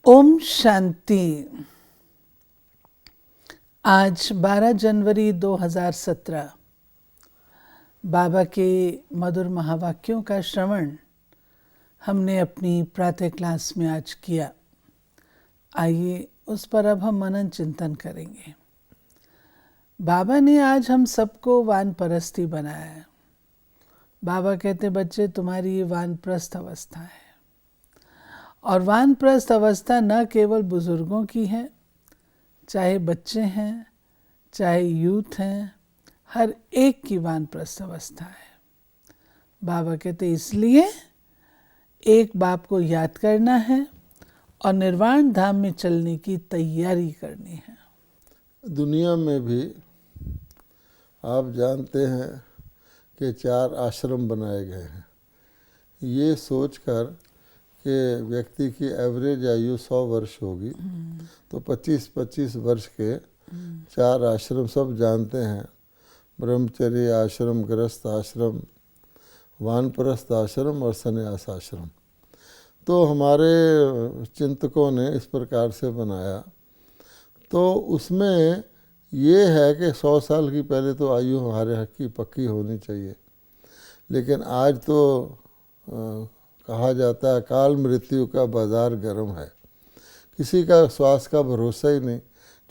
ओम शांति। आज 12 जनवरी 2017 बाबा के मधुर महावाक्यों का श्रवण हमने अपनी प्रातः क्लास में आज किया। आइए उस पर अब हम मनन चिंतन करेंगे। बाबा ने आज हम सबको वानप्रस्थी बनाया है। बाबा कहते बच्चे तुम्हारी ये वानप्रस्थ अवस्था है, और वानप्रस्थ अवस्था न केवल बुजुर्गों की है, चाहे बच्चे हैं चाहे यूथ हैं, हर एक की वानप्रस्थ अवस्था है। बाबा कहते इसलिए एक बाप को याद करना है और निर्वाण धाम में चलने की तैयारी करनी है। दुनिया में भी आप जानते हैं कि 4 आश्रम बनाए गए हैं। ये सोचकर कि व्यक्ति की एवरेज आयु 100 वर्ष होगी, तो 25-25 वर्ष के 4 आश्रम सब जानते हैं। ब्रह्मचर्य आश्रम, गृहस्थ आश्रम, वानप्रस्थ आश्रम और संन्यास आश्रम। तो हमारे चिंतकों ने इस प्रकार से बनाया। तो उसमें ये है कि 100 साल की पहले तो आयु हमारे हक की पक्की होनी चाहिए, लेकिन आज तो कहा जाता है काल मृत्यु का बाजार गर्म है। किसी का स्वास्थ्य का भरोसा ही नहीं,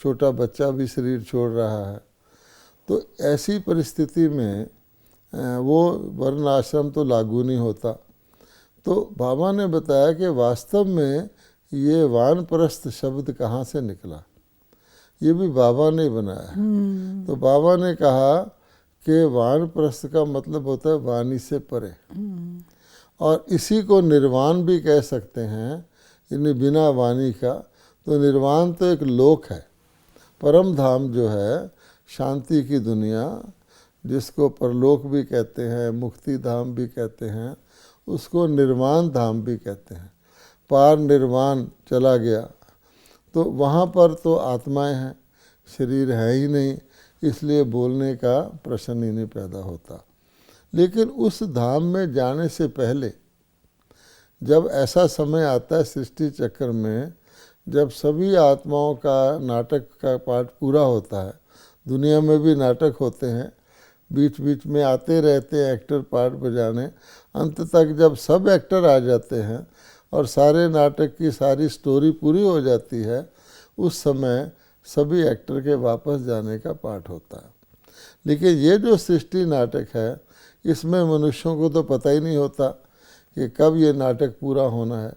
छोटा बच्चा भी शरीर छोड़ रहा है। तो ऐसी परिस्थिति में वो वर्ण आश्रम तो लागू नहीं होता। तो बाबा ने बताया कि वास्तव में ये वानप्रस्थ शब्द कहाँ से निकला, ये भी बाबा ने बनाया है। तो बाबा ने कहा कि वानप्रस्थ का मतलब होता है वाणी से परे, और इसी को निर्वाण भी कह सकते हैं, यानी बिना वाणी का। तो निर्वाण तो एक लोक है, परम धाम जो है, शांति की दुनिया, जिसको परलोक भी कहते हैं, मुक्ति धाम भी कहते हैं, उसको निर्वाण धाम भी कहते हैं। पार निर्वाण चला गया, तो वहाँ पर तो आत्माएं हैं, शरीर है ही नहीं, इसलिए बोलने का प्रश्न ही नहीं पैदा होता। लेकिन उस धाम में जाने से पहले जब ऐसा समय आता है सृष्टि चक्र में, जब सभी आत्माओं का नाटक का पार्ट पूरा होता है, दुनिया में भी नाटक होते हैं, बीच बीच में आते रहते हैं एक्टर पार्ट बजाने, अंत तक जब सब एक्टर आ जाते हैं और सारे नाटक की सारी स्टोरी पूरी हो जाती है, उस समय सभी एक्टर के वापस जाने का पार्ट होता है। लेकिन ये जो सृष्टि नाटक है, इसमें मनुष्यों को तो पता ही नहीं होता कि कब ये नाटक पूरा होना है,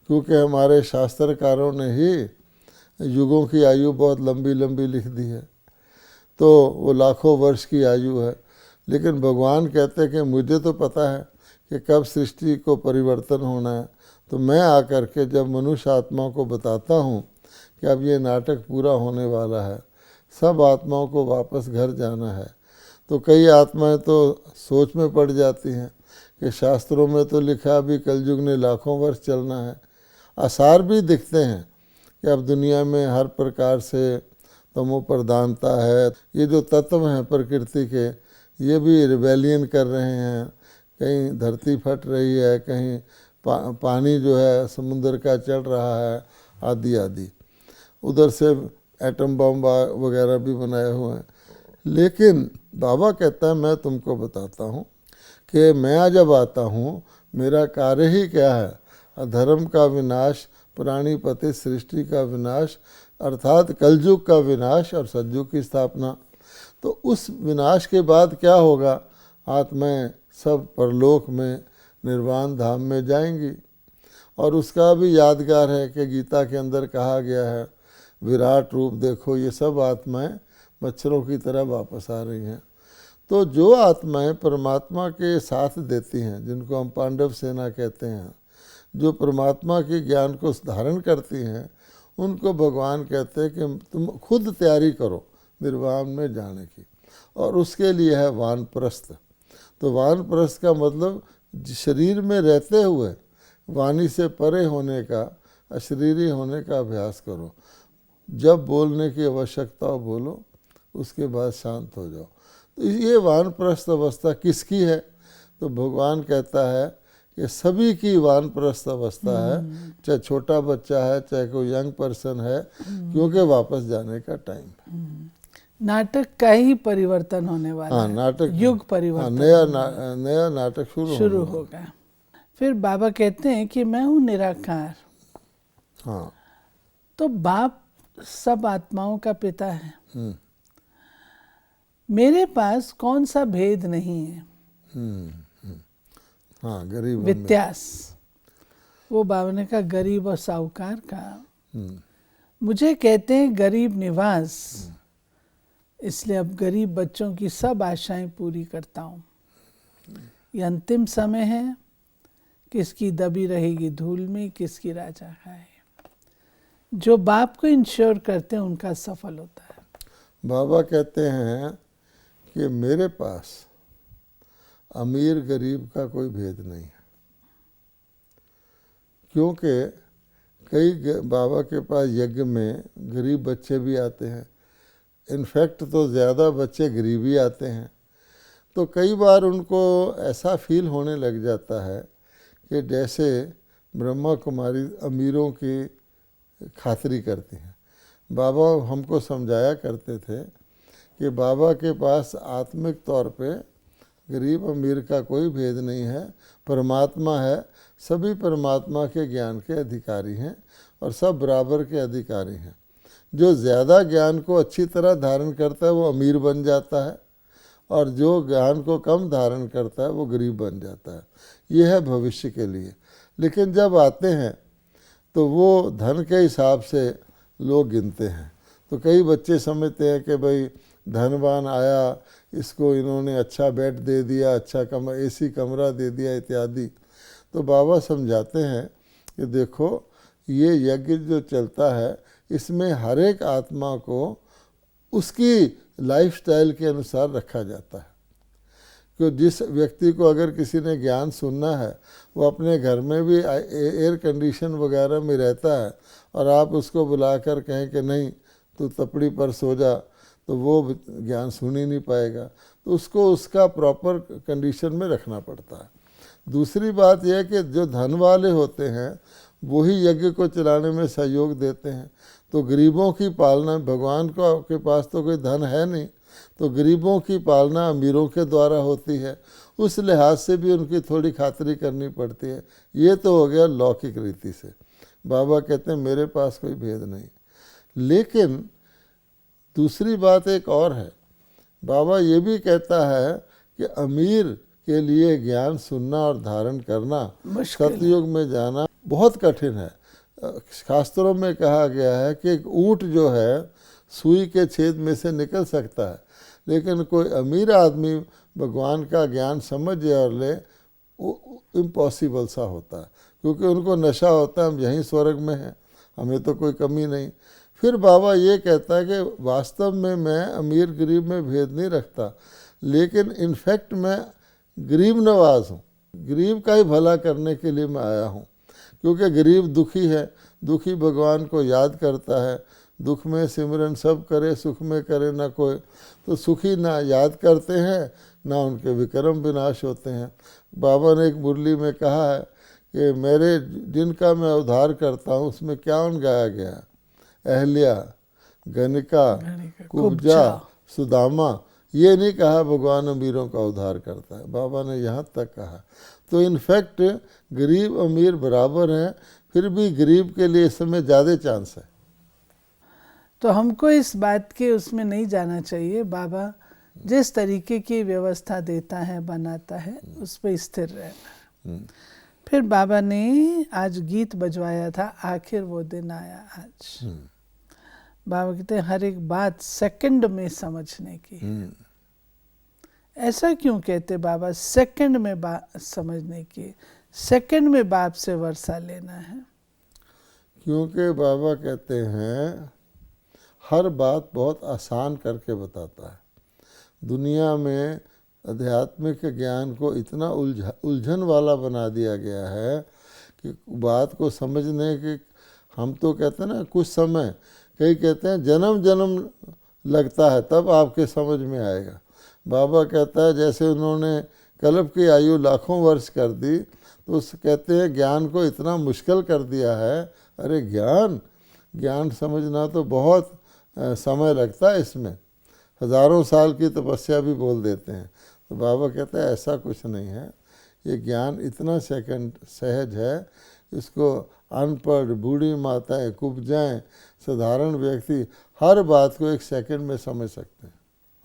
क्योंकि हमारे शास्त्रकारों ने ही युगों की आयु बहुत लंबी लंबी लिख दी है, तो वो लाखों वर्ष की आयु है। लेकिन भगवान कहते हैं कि मुझे तो पता है कि कब सृष्टि को परिवर्तन होना है, तो मैं आकर के जब मनुष्य आत्मा को बताता हूँ कि अब ये नाटक पूरा होने वाला है, सब आत्माओं को वापस घर जाना है, तो कई आत्माएं तो सोच में पड़ जाती हैं कि शास्त्रों में तो लिखा अभी कलयुग ने लाखों वर्ष चलना है। आसार भी दिखते हैं कि अब दुनिया में हर प्रकार से तमो प्रधानता है, ये जो तत्व हैं प्रकृति के, ये भी रिबेलियन कर रहे हैं। कहीं धरती फट रही है, कहीं पानी जो है समुद्र का चढ़ रहा है, आदि आदि। उधर से एटम बम वगैरह भी बनाए हुए हैं। लेकिन बाबा कहता है मैं तुमको बताता हूँ कि मैं जब आता हूँ, मेरा कार्य ही क्या है, अधर्म का विनाश, प्राणीपति सृष्टि का विनाश, अर्थात कलयुग का विनाश और सतयुग की स्थापना। तो उस विनाश के बाद क्या होगा, आत्माएं सब परलोक में निर्वाण धाम में जाएंगी। और उसका भी यादगार है कि गीता के अंदर कहा गया है, विराट रूप देखो, ये सब आत्माएं मच्छरों की तरह वापस आ रही हैं। तो जो आत्माएं परमात्मा के साथ देती हैं, जिनको हम पांडव सेना कहते हैं, जो परमात्मा के ज्ञान को धारण करती हैं, उनको भगवान कहते हैं कि तुम खुद तैयारी करो निर्वाण में जाने की, और उसके लिए है वानप्रस्थ। तो वानप्रस्थ का मतलब शरीर में रहते हुए वाणी से परे होने का, अशरीरी होने का अभ्यास करो। जब बोलने की आवश्यकता हो बोलो, उसके बाद शांत हो जाओ। तो ये वानप्रस्थ अवस्था किसकी है, तो भगवान कहता है कि सभी की वानप्रस्थ अवस्था है, चाहे छोटा बच्चा है चाहे कोई यंग पर्सन है, क्योंकि वापस जाने का टाइम है। नाटक का ही परिवर्तन होने वाला हाँ, है, नाटक, युग परिवर्तन नया नाटक शुरू होगा। फिर बाबा कहते हैं कि मैं हूँ निराकार। हाँ, तो बाप सब आत्माओं का पिता है, मेरे पास कौन सा भेद नहीं है। हाँ, गरीब व्यत्यास, वो बाबा ने कहा गरीब और साहूकार का। मुझे कहते हैं गरीब निवास, इसलिए अब गरीब बच्चों की सब आशाएं पूरी करता हूँ। ये अंतिम समय है, किसकी दबी रहेगी धूल में, किसकी राजा खाए। जो बाप को इंश्योर करते हैं उनका सफल होता है। बाबा कहते हैं कि मेरे पास अमीर गरीब का कोई भेद नहीं है, क्योंकि कई बाबा के पास यज्ञ में गरीब बच्चे भी आते हैं। इनफैक्ट तो ज़्यादा बच्चे गरीब ही आते हैं। तो कई बार उनको ऐसा फील होने लग जाता है कि जैसे ब्रह्मा कुमारी अमीरों की खातिरी करती हैं। बाबा हमको समझाया करते थे कि बाबा के पास आत्मिक तौर पे गरीब अमीर का कोई भेद नहीं है, परमात्मा है, सभी परमात्मा के ज्ञान के अधिकारी हैं और सब बराबर के अधिकारी हैं। जो ज़्यादा ज्ञान को अच्छी तरह धारण करता है वो अमीर बन जाता है, और जो ज्ञान को कम धारण करता है वो गरीब बन जाता है। ये है भविष्य के लिए। लेकिन जब आते हैं तो वो धन के हिसाब से लोग गिनते हैं। तो कई बच्चे समझते हैं कि भाई धनवान आया, इसको इन्होंने अच्छा बेड दे दिया, अच्छा एसी कमरा दे दिया इत्यादि। तो बाबा समझाते हैं कि देखो ये यज्ञ जो चलता है इसमें हर एक आत्मा को उसकी लाइफस्टाइल के अनुसार रखा जाता है। कि जिस व्यक्ति को अगर किसी ने ज्ञान सुनना है वो अपने घर में भी एयर कंडीशन वगैरह में रहता है, और आप उसको बुलाकर कहें कि नहीं तू तपड़ी पर सो जा, तो वो ज्ञान सुन ही नहीं पाएगा। तो उसको उसका प्रॉपर कंडीशन में रखना पड़ता है। दूसरी बात यह है कि जो धन वाले होते हैं वही यज्ञ को चलाने में सहयोग देते हैं। तो गरीबों की पालना, भगवान को के पास तो कोई धन है नहीं, तो गरीबों की पालना अमीरों के द्वारा होती है। उस लिहाज से भी उनकी थोड़ी खातिरी करनी पड़ती है। ये तो हो गया लौकिक रीति से। बाबा कहते हैं मेरे पास कोई भेद नहीं। लेकिन दूसरी बात एक और है, बाबा ये भी कहता है कि अमीर के लिए ज्ञान सुनना और धारण करना, सतयुग में जाना बहुत कठिन है। शास्त्रों में कहा गया है कि एक ऊँट जो है सुई के छेद में से निकल सकता है, लेकिन कोई अमीर आदमी भगवान का ज्ञान समझ और ले, वो इम्पॉसिबल सा होता है, क्योंकि उनको नशा होता है हम यहीं स्वर्ग में हैं, हमें तो कोई कमी नहीं। फिर बाबा ये कहता है कि वास्तव में मैं अमीर गरीब में भेद नहीं रखता, लेकिन इनफैक्ट मैं गरीब नवाज हूँ, गरीब का ही भला करने के लिए मैं आया हूँ। क्योंकि गरीब दुखी है, दुखी भगवान को याद करता है, दुख में सिमरन सब करे, सुख में करे ना कोई। तो सुखी ना याद करते हैं ना उनके विक्रम विनाश होते हैं। बाबा ने एक मुरली में कहा है कि मेरे जिनका मैं उद्धार करता हूँ उसमें क्या गाया गया, अहल्या, गणिका, कुब्जा, सुदामा। ये नहीं कहा भगवान अमीरों का उद्धार करता है, बाबा ने यहाँ तक कहा। तो इनफैक्ट गरीब अमीर बराबर हैं, फिर भी गरीब के लिए इस समय ज़्यादा चांस है। तो हमको इस बात के उसमें नहीं जाना चाहिए। बाबा जिस तरीके की व्यवस्था देता है, बनाता है, उस पर स्थिर रहना। फिर बाबा ने आज गीत बजवाया था, आखिर वो दिन आया आज। बाबा कहते हैं हर एक बात सेकंड में समझने की। ऐसा क्यों कहते बाबा, सेकंड में समझने की, सेकंड में बाप से वर्षा लेना है? क्योंकि बाबा कहते हैं हर बात बहुत आसान करके बताता है। दुनिया में आध्यात्मिक ज्ञान को इतना उलझन वाला बना दिया गया है कि बात को समझने के, हम तो कहते हैं ना कुछ समय, कई कहते हैं जन्म जन्म लगता है तब आपके समझ में आएगा। बाबा कहता है जैसे उन्होंने कल्प की आयु लाखों वर्ष कर दी, तो उस कहते हैं ज्ञान को इतना मुश्किल कर दिया है। अरे ज्ञान समझना तो बहुत समय लगता है, इसमें हज़ारों साल की तपस्या भी बोल देते हैं। तो बाबा कहते हैं ऐसा कुछ नहीं है, ये ज्ञान इतना सहज है, इसको अनपढ़, बूढ़ी माताएं, कुब्जाएं, साधारण व्यक्ति हर बात को 1 सेकंड में समझ सकते हैं।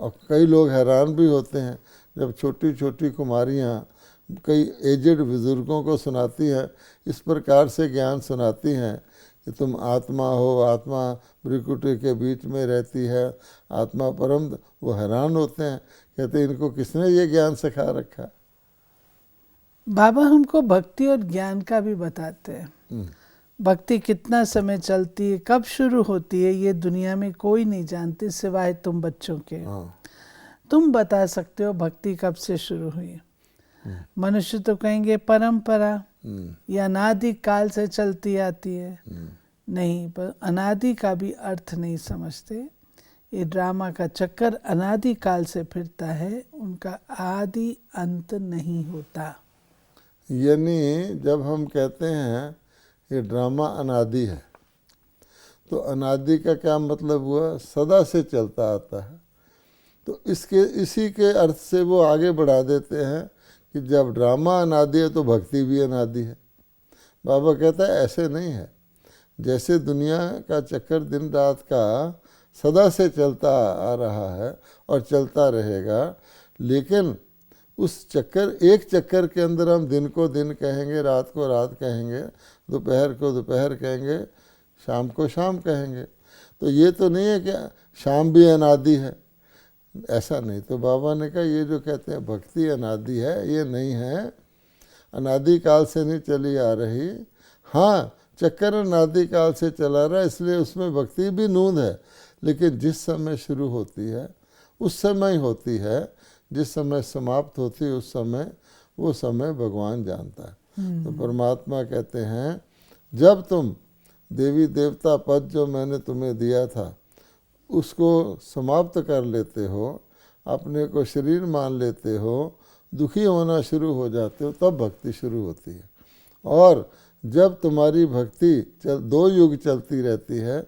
और कई लोग हैरान भी होते हैं जब छोटी छोटी कुमारियाँ कई एजेड बुजुर्गों को सुनाती हैं, इस प्रकार से ज्ञान सुनाती हैं कि तुम आत्मा हो, आत्मा भ्रिकुटी के बीच में रहती है, आत्मा परम। वो हैरान होते हैं, कहते हैं इनको किसने ये ज्ञान सिखा रखा। बाबा हमको भक्ति और ज्ञान का भी बताते हैं। भक्ति कितना समय चलती है, कब शुरू होती है, ये दुनिया में कोई नहीं जानते सिवाय तुम बच्चों के। तुम बता सकते हो भक्ति कब से शुरू हुई। मनुष्य तो कहेंगे परंपरा या अनादि काल से चलती आती है। नहीं, पर अनादि का भी अर्थ नहीं समझते। ये ड्रामा का चक्कर अनादि काल से फिरता है, उनका आदि अंत नहीं होता। यानी जब हम कहते हैं ये ड्रामा अनादि है, तो अनादि का क्या मतलब हुआ? सदा से चलता आता है। तो इसी के अर्थ से वो आगे बढ़ा देते हैं कि जब ड्रामा अनादि है तो भक्ति भी अनादि है। बाबा कहता है ऐसे नहीं है, जैसे दुनिया का चक्कर दिन रात का सदा से चलता आ रहा है और चलता रहेगा, लेकिन उस एक चक्कर के अंदर हम दिन को दिन कहेंगे, रात को रात कहेंगे, दोपहर को दोपहर कहेंगे, शाम को शाम कहेंगे। तो ये तो नहीं है कि शाम भी अनादि है, ऐसा नहीं। तो बाबा ने कहा ये जो कहते हैं भक्ति अनादि है, ये नहीं है, अनादि काल से नहीं चली आ रही। हाँ, चक्कर अनादि काल से चला रहा है, इसलिए उसमें भक्ति भी नूंद है, लेकिन जिस समय शुरू होती है उस समय ही होती है, जिस समय समाप्त होती है उस समय, वो समय भगवान जानता है। तो परमात्मा कहते हैं जब तुम देवी देवता पद जो मैंने तुम्हें दिया था उसको समाप्त कर लेते हो, अपने को शरीर मान लेते हो, दुखी होना शुरू हो जाते हो, तब भक्ति शुरू होती है। और जब तुम्हारी भक्ति 2 युग चलती रहती है,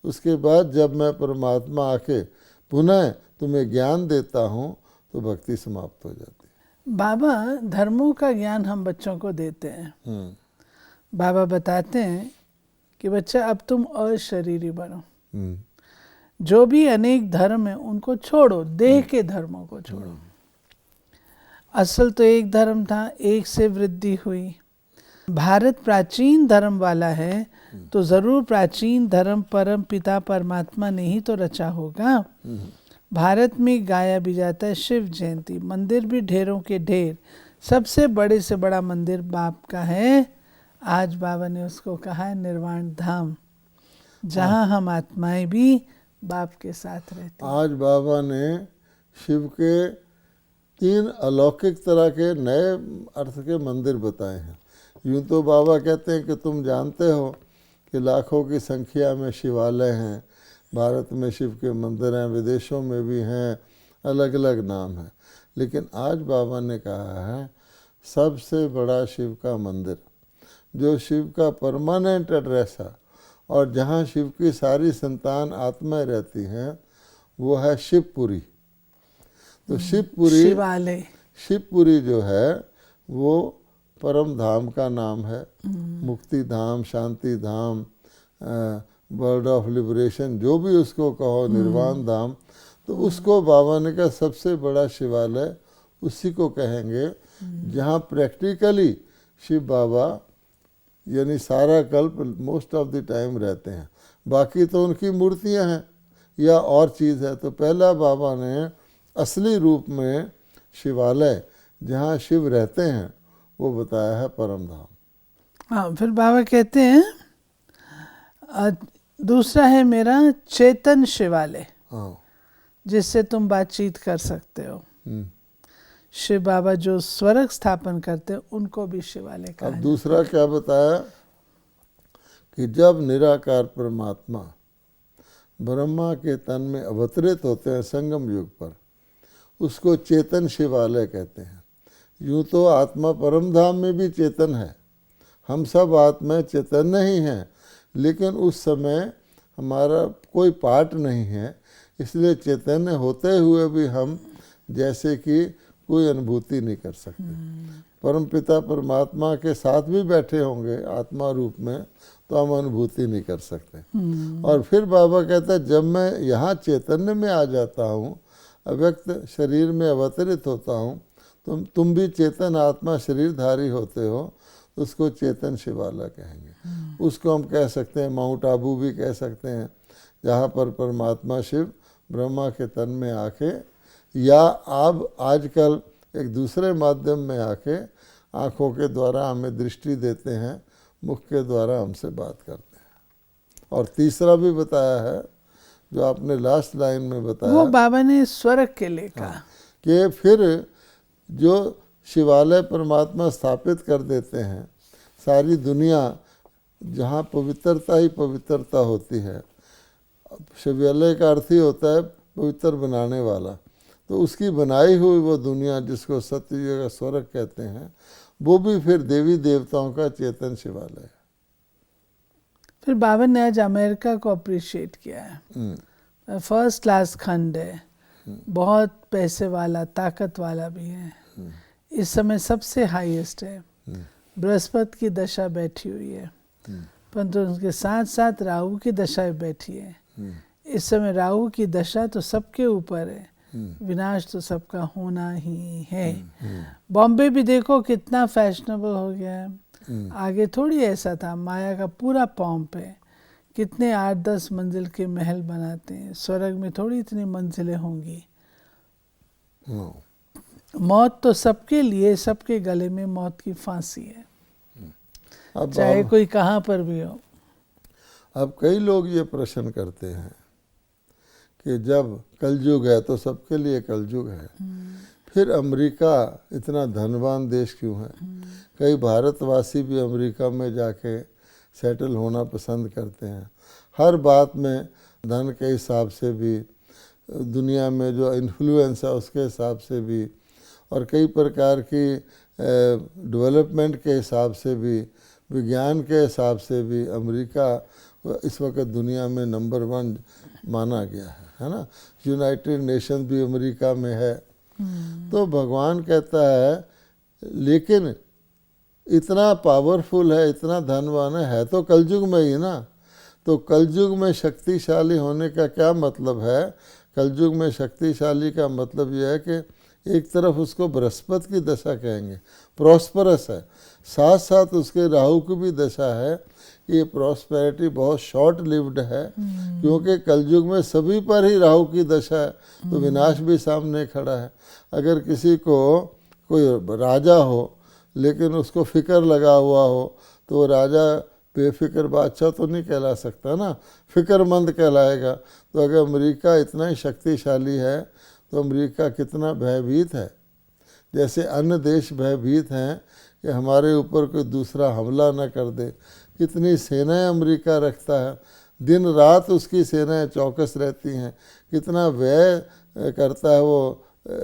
उसके बाद जब मैं परमात्मा आके पुनः तुम्हें ज्ञान देता हूँ तो भक्ति समाप्त हो जाती है। बाबा धर्मों का ज्ञान हम बच्चों को देते हैं। बाबा बताते हैं कि बच्चा अब तुम अशरीरी बनो, जो भी अनेक धर्म है उनको छोड़ो, देह के धर्मों को छोड़ो। असल तो एक धर्म था, एक से वृद्धि हुई। भारत प्राचीन धर्म वाला है तो जरूर प्राचीन धर्म परम पिता परमात्मा ने ही तो रचा होगा। भारत में गाया भी जाता है शिव जयंती, मंदिर भी ढेरों के ढेर, सबसे बड़े से बड़ा मंदिर बाप का है। आज बाबा ने उसको कहा है निर्वाण धाम, जहां हम आत्माएं भी बाप के साथ रहती हैं। आज बाबा ने शिव के 3 अलौकिक तरह के नए अर्थ के मंदिर बताए हैं। यूँ तो बाबा कहते हैं कि तुम जानते हो कि लाखों की संख्या में शिवालय हैं, भारत में शिव के मंदिर हैं, विदेशों में भी हैं, अलग अलग नाम है। लेकिन आज बाबा ने कहा है सबसे बड़ा शिव का मंदिर, जो शिव का परमानेंट एड्रेस है और जहाँ शिव की सारी संतान आत्माएं रहती हैं, वो है शिवपुरी। तो शिवपुरी जो है वो परम धाम का नाम है, मुक्ति धाम, शांति धाम, वर्ल्ड ऑफ लिबरेशन, जो भी उसको कहो, निर्वाण धाम। तो उसको बाबा ने कहा सबसे बड़ा शिवालय उसी को कहेंगे, जहाँ प्रैक्टिकली शिव बाबा यानी सारा कल्प मोस्ट ऑफ द टाइम रहते हैं। बाकी तो उनकी मूर्तियाँ हैं या और चीज़ है। तो पहला बाबा ने असली रूप में शिवालय जहाँ शिव रहते हैं वो बताया है परम धाम। हाँ, फिर बाबा कहते हैं दूसरा है मेरा चेतन शिवालय, जिससे तुम बातचीत कर सकते हो। शिव बाबा जो स्वर्ग स्थापन करते हैं उनको भी शिवालय कहा। अब दूसरा क्या बताया कि जब निराकार परमात्मा ब्रह्मा के तन में अवतरित होते हैं संगम युग पर, उसको चेतन शिवालय कहते हैं। यूँ तो आत्मा परम धाम में भी चेतन है, हम सब आत्माएं चैतन्य ही हैं, लेकिन उस समय हमारा कोई पार्ट नहीं है, इसलिए चैतन्य होते हुए भी हम जैसे कि कोई अनुभूति नहीं कर सकते। परम पिता परमात्मा के साथ भी बैठे होंगे आत्मा रूप में, तो हम अनुभूति नहीं कर सकते। और फिर बाबा कहता है जब मैं यहाँ चैतन्य में आ जाता हूँ, अव्यक्त शरीर में अवतरित होता हूँ, तुम भी चेतन आत्मा शरीरधारी होते हो, उसको चेतन शिवाला कहेंगे। उसको हम कह सकते हैं माउंट आबू भी कह सकते हैं, जहाँ पर परमात्मा शिव ब्रह्मा के तन में आके, या अब आजकल एक दूसरे माध्यम में आके आँखों के द्वारा हमें दृष्टि देते हैं, मुख के द्वारा हमसे बात करते हैं। और तीसरा भी बताया है जो आपने लास्ट लाइन में बताया, वो बाबा ने स्वर्ग के लिए कहा कि फिर जो शिवालय परमात्मा स्थापित कर देते हैं, सारी दुनिया जहाँ पवित्रता ही पवित्रता होती है, शिवालय का अर्थ ही होता है पवित्र बनाने वाला, तो उसकी बनाई हुई वो दुनिया जिसको सत्ययुग का स्वर्ग कहते हैं, वो भी फिर देवी देवताओं का चेतन शिवालय है। फिर बाबा ने आज अमेरिका को अप्रिशिएट किया है। फर्स्ट क्लास खंड है, बहुत पैसे वाला ताकत वाला भी है, इस समय सबसे हाईएस्ट है। बृहस्पति की दशा बैठी हुई है, परंतु उसके साथ साथ राहु की दशा बैठी है। इस समय राहु की दशा तो सबके ऊपर है, विनाश तो सबका होना ही है। बॉम्बे भी देखो कितना फैशनेबल हो गया है, आगे थोड़ी ऐसा था। माया का पूरा पॉम्प है, कितने 8-10 मंजिल के महल बनाते हैं, स्वर्ग में थोड़ी इतनी मंजिलें होंगी। मौत तो सबके लिए, सबके गले में मौत की फांसी है, चाहे कोई कहाँ पर भी हो। अब कई लोग ये प्रश्न करते हैं कि जब कलयुग है तो सबके लिए कलयुग है, फिर अमेरिका इतना धनवान देश क्यों है? कई भारतवासी भी अमेरिका में जाके सेटल होना पसंद करते हैं। हर बात में धन के हिसाब से भी, दुनिया में जो इन्फ्लुएंस है उसके हिसाब से भी, और कई प्रकार की डेवलपमेंट के हिसाब से भी, विज्ञान के हिसाब से भी अमेरिका इस वक्त दुनिया में नंबर 1 माना गया है ना। यूनाइटेड नेशन भी अमेरिका में है। तो भगवान कहता है लेकिन इतना पावरफुल है, इतना धनवान है तो कलयुग में ही ना। तो कलयुग में शक्तिशाली होने का क्या मतलब है? कलयुग में शक्तिशाली का मतलब यह है कि एक तरफ उसको बृहस्पति की दशा कहेंगे, प्रॉस्परस है, साथ साथ उसके राहु की भी दशा है। ये प्रॉस्पेरिटी बहुत शॉर्ट लिव्ड है, क्योंकि कलयुग में सभी पर ही राहु की दशा है, तो विनाश भी सामने खड़ा है। अगर किसी को कोई राजा हो लेकिन उसको फिक्र लगा हुआ हो, तो वो राजा बेफिक्र बादशाह तो नहीं कहला सकता ना, फिक्रमंद कहलाएगा। तो अगर अमेरिका इतना ही शक्तिशाली है तो अमेरिका कितना भयभीत है। जैसे अन्य देश भयभीत हैं कि हमारे ऊपर कोई दूसरा हमला न कर दे, कितनी सेनाएं अमेरिका रखता है, दिन रात उसकी सेनाएं चौकस रहती हैं, कितना व्यय करता है वो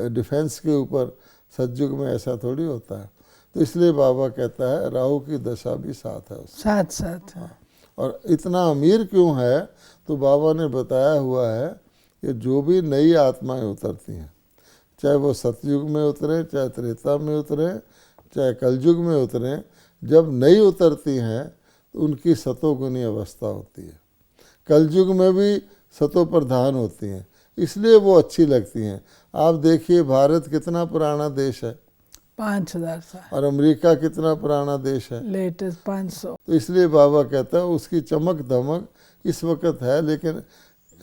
डिफेंस के ऊपर। सतयुग में ऐसा थोड़ी होता है। तो इसलिए बाबा कहता है राहु की दशा भी साथ है उसके साथ साथ। हाँ। और इतना अमीर क्यों है? तो बाबा ने बताया हुआ है कि जो भी नई आत्माएं उतरती हैं, चाहे वो सतयुग में उतरे, चाहे त्रेता में उतरे, चाहे कलयुग में उतरे, जब नई उतरती हैं तो उनकी सतोगुनी अवस्था होती है। कलयुग में भी सतो प्रधान होती हैं, इसलिए वो अच्छी लगती हैं। आप देखिए भारत कितना पुराना देश है, 5000 साल, और अमेरिका कितना पुराना देश है, लेटेस्ट 500। तो इसलिए बाबा कहता है उसकी चमक धमक इस वक्त है, लेकिन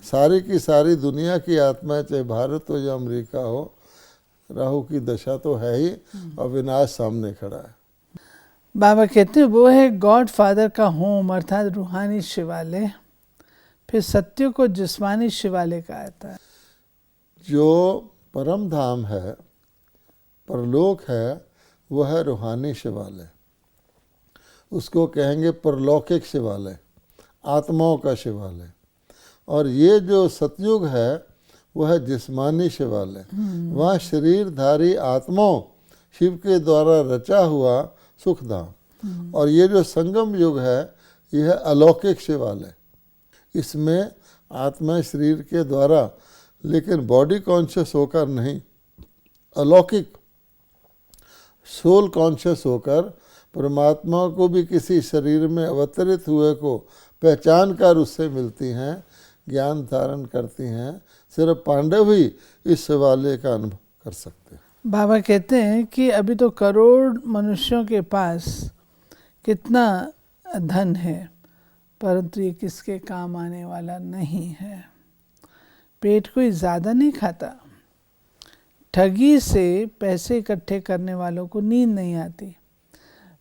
सारी की सारी दुनिया की आत्माएं, चाहे भारत हो या अमेरिका हो, राहु की दशा तो है ही, और विनाश सामने खड़ा है। बाबा कहते हैं वो है गॉड फादर का होम, अर्थात रूहानी शिवालय। फिर सत्य को जिस्मानी शिवालय कहा जाता है। जो परम धाम है, परलोक है, वह है रूहानी शिवालय। उसको कहेंगे परलौकिक शिवालय, आत्माओं का शिवालय। और ये जो सतयुग है वह है जिस्मानी शिवालय। वहाँ शरीरधारी आत्माओं शिव के द्वारा रचा हुआ सुखधाम। और ये जो संगम युग है यह है अलौकिक शिवालय। इसमें आत्मा शरीर के द्वारा, लेकिन बॉडी कॉन्शियस होकर नहीं, अलौकिक सोल कॉन्शियस होकर परमात्मा को भी किसी शरीर में अवतरित हुए को पहचान कर उससे मिलती हैं, ज्ञान धारण करती हैं। सिर्फ पांडव ही इस शिवालय का अनुभव कर सकते हैं। बाबा कहते हैं कि अभी तो करोड़ मनुष्यों के पास कितना धन है, परंतु ये किसके काम आने वाला नहीं है। पेट कोई ज़्यादा नहीं खाता। ठगी से पैसे इकट्ठे करने वालों को नींद नहीं आती।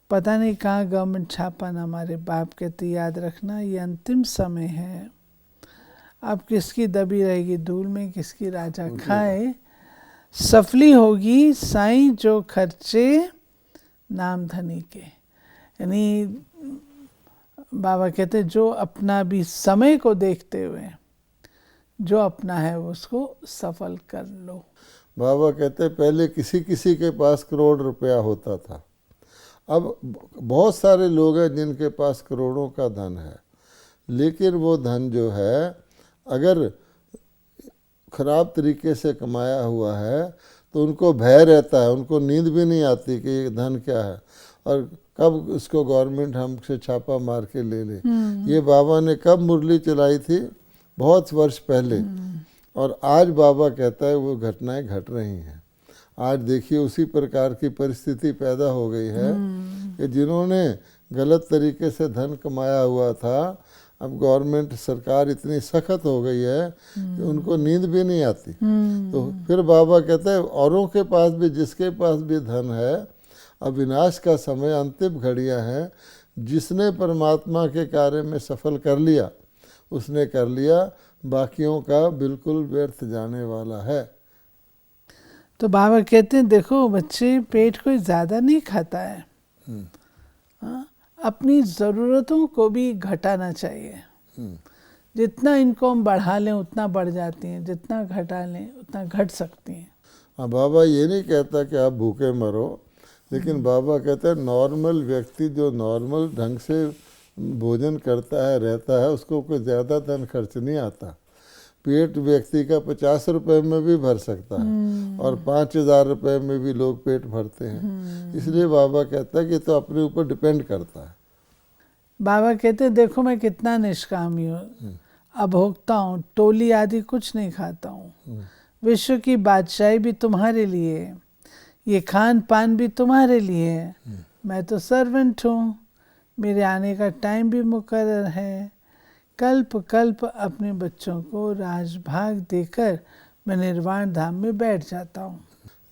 पता नहीं कहाँ गवर्नमेंट छापा ना हमारे बाप कहते याद रखना ये अंतिम समय है। अब किसकी दबी रहेगी धूल में, किसकी राजा खाए। सफली होगी साईं जो खर्चे नाम धनी के। यानी बाबा कहते जो अपना भी समय को देखते हुए जो अपना है उसको सफल कर लो। बाबा कहते पहले किसी किसी के पास करोड़ रुपया होता था, अब बहुत सारे लोग हैं जिनके पास करोड़ों का धन है, लेकिन वो धन जो है अगर खराब तरीके से कमाया हुआ है तो उनको भय रहता है, उनको नींद भी नहीं आती कि ये धन क्या है और कब इसको गवर्नमेंट हमसे छापा मार के ले ले। ये बाबा ने कब मुरली चलाई थी, बहुत वर्ष पहले, और आज बाबा कहता है वो घटनाएं घट रही हैं। आज देखिए उसी प्रकार की परिस्थिति पैदा हो गई है कि जिन्होंने गलत तरीके से धन कमाया हुआ था, अब गवर्नमेंट सरकार इतनी सख्त हो गई है कि उनको नींद भी नहीं आती। तो फिर बाबा कहते हैं औरों के पास भी, जिसके पास भी धन है, अब विनाश का समय, अंतिम घड़ियां हैं। जिसने परमात्मा के कार्य में सफल कर लिया उसने कर लिया, बाकियों का बिल्कुल व्यर्थ जाने वाला है। तो बाबा कहते हैं देखो बच्चे, पेट कोई ज़्यादा नहीं खाता है। अपनी ज़रूरतों को भी घटाना चाहिए। जितना इनको हम बढ़ा लें उतना बढ़ जाती हैं, जितना घटा लें उतना घट सकती हैं। हाँ, बाबा ये नहीं कहता कि आप भूखे मरो, लेकिन बाबा कहते हैं नॉर्मल व्यक्ति जो नॉर्मल ढंग से भोजन करता है, रहता है, उसको कोई ज़्यादा धन खर्च नहीं आता। पेट व्यक्ति का 50 रुपए में भी भर सकता है और 5000 रुपए में भी लोग पेट भरते हैं। इसलिए बाबा कहता है कि तो अपने ऊपर डिपेंड करता है। बाबा कहते हैं देखो मैं कितना निष्कामी हूँ, अभोक्ता हूँ, टोली आदि कुछ नहीं खाता हूँ। विश्व की बादशाही भी तुम्हारे लिए है, ये खान पान भी तुम्हारे लिए है। मैं तो सर्वेंट हूँ, मेरे आने का टाइम भी मुकर्रर है। कल्प कल्प अपने बच्चों को राजभाग देकर मैं निर्वाण धाम में बैठ जाता हूँ।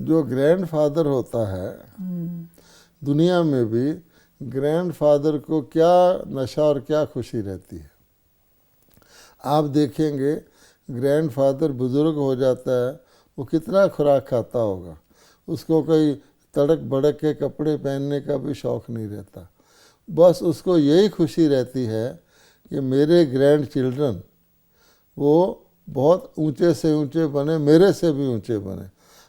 जो ग्रैंडफादर होता है दुनिया में भी, ग्रैंडफादर को क्या नशा और क्या खुशी रहती है। आप देखेंगे ग्रैंडफादर बुजुर्ग हो जाता है, वो कितना खुराक खाता होगा, उसको कोई तड़क भड़क के कपड़े पहनने का भी शौक़ नहीं रहता। बस उसको यही खुशी रहती है कि मेरे ग्रैंड चिल्ड्रन वो बहुत ऊंचे से ऊंचे बने, मेरे से भी ऊंचे बने।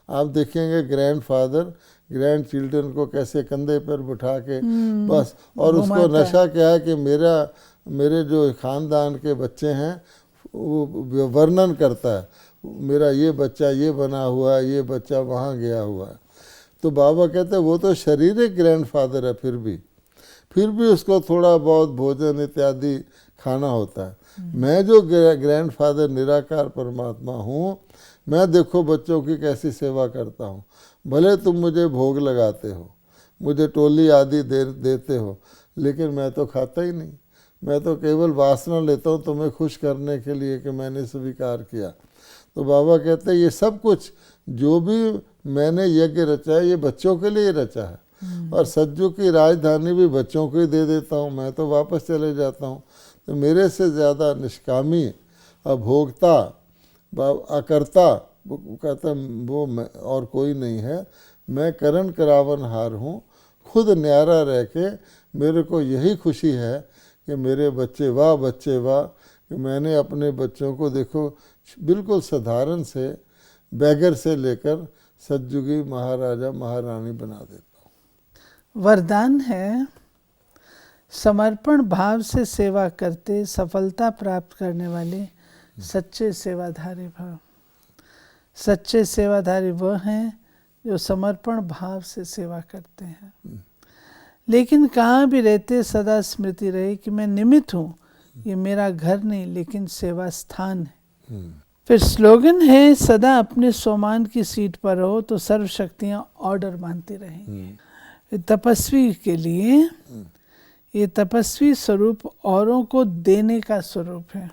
आप देखेंगे ग्रैंडफादर ग्रैंड चिल्ड्रन को कैसे कंधे पर बिठा के बस, और उसको नशा क्या है कि मेरे जो ख़ानदान के बच्चे हैं वो वर्णन करता है, मेरा ये बच्चा ये बना हुआ है, ये बच्चा वहाँ गया हुआ है। तो बाबा कहते हैं वो तो शारीरिक ग्रैंडफादर है, फिर भी उसको थोड़ा बहुत भोजन इत्यादि खाना होता है। मैं जो ग्रैंडफादर निराकार परमात्मा हूँ, मैं देखो बच्चों की कैसी सेवा करता हूँ। भले तुम मुझे भोग लगाते हो, मुझे टोली आदि देते हो, लेकिन मैं तो खाता ही नहीं। मैं तो केवल वासना लेता हूँ तुम्हें खुश करने के लिए कि मैंने स्वीकार किया। तो बाबा कहते हैं ये सब कुछ जो भी मैंने यज्ञ रचा है ये बच्चों के लिए रचा है, और सज्जू की राजधानी भी बच्चों को ही दे देता हूँ, मैं तो वापस चले जाता हूँ। तो मेरे से ज़्यादा निष्कामी, अभोक्ता, अकर्ता वो कहता वो मैं और कोई नहीं है। मैं करण करावन हार हूँ, खुद न्यारा रह के मेरे को यही खुशी है कि मेरे बच्चे वाह कि मैंने अपने बच्चों को देखो बिल्कुल साधारण से बैगर से लेकर सतयुगी महाराजा महारानी बना देता हूँ। वरदान है, समर्पण भाव से सेवा करते सफलता प्राप्त करने वाले सच्चे सेवाधारी भव। सच्चे सेवाधारी वह हैं जो समर्पण भाव से सेवा करते हैं, लेकिन कहाँ भी रहते सदा स्मृति रहे कि मैं निमित्त हूँ, ये मेरा घर नहीं लेकिन सेवा स्थान है। फिर स्लोगन है, सदा अपने स्वमान की सीट पर रहो तो सर्व शक्तियाँ ऑर्डर मानती रहेंगी। तपस्वी के लिए ये तपस्वी स्वरूप औरों को देने का स्वरूप है।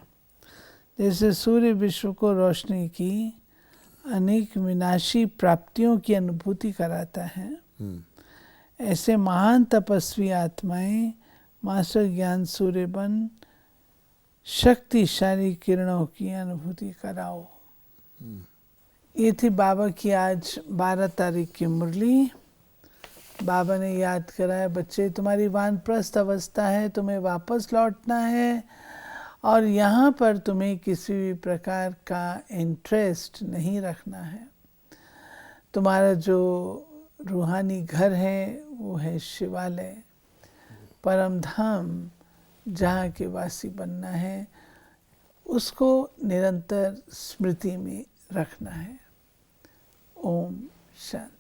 जैसे सूर्य विश्व को रोशनी की अनेक विनाशी प्राप्तियों की अनुभूति कराता है, ऐसे महान तपस्वी आत्माएं मास्टर ज्ञान सूर्य बन शक्तिशाली किरणों की अनुभूति कराओ। ये थी बाबा की आज 12 तारीख की मुरली। बाबा ने याद कराया, बच्चे तुम्हारी वानप्रस्थ अवस्था है, तुम्हें वापस लौटना है और यहाँ पर तुम्हें किसी भी प्रकार का इंटरेस्ट नहीं रखना है। तुम्हारा जो रूहानी घर है वो है शिवालय, परम धाम जहाँ के वासी बनना है, उसको निरंतर स्मृति में रखना है। ओम शांति।